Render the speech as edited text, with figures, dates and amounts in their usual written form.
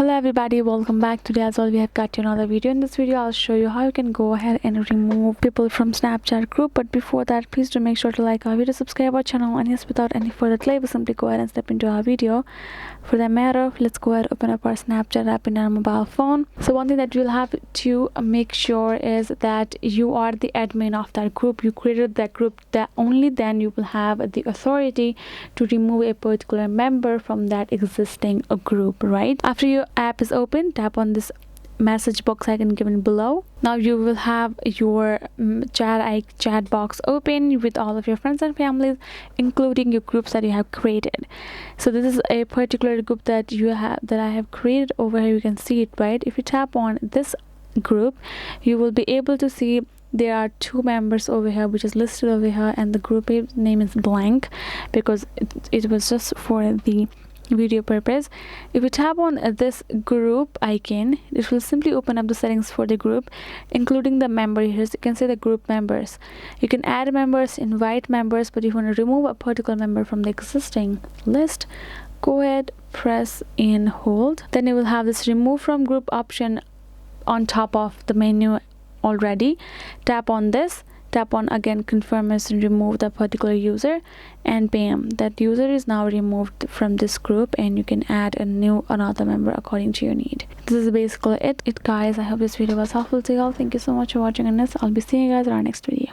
Hello everybody, welcome back. Today as well we have got you another video. In this video I'll show you how you can go ahead and remove people from Snapchat group. But before that, please do make sure to like our video, subscribe our channel, and yes, without any further delay, we'll simply go ahead and step into our video. For that matter, let's go ahead and open up our Snapchat app in our mobile phone. So one thing that you'll have to make sure is that you are the admin of that group. You created that group, that only then you will have the authority to remove a particular member from that existing group, right? After your app is open, tap on this message box icon given below. Now you will have your chat box open with all of your friends and families, including your groups that you have created. So this is a particular group that I have created over here. You can see it, right? If you tap on this group, you will be able to see there are two members over here which is listed over here, and the group name is blank because it was just for the video purpose. If you tap on this group icon, it will simply open up the settings for the group, including the member. Here you can see the group members. You can add members, invite members, but if you want to remove a particular member from the existing list, go ahead, press and hold. Then you will have this remove from group option on top of the menu already. Tap on this, tap on again confirm as and remove the particular user, and bam, that user is now removed from this group, and you can add another member according to your need. This is basically it guys. I hope this video was helpful to y'all. Thank you so much for watching, and this I'll be seeing you guys in our next video.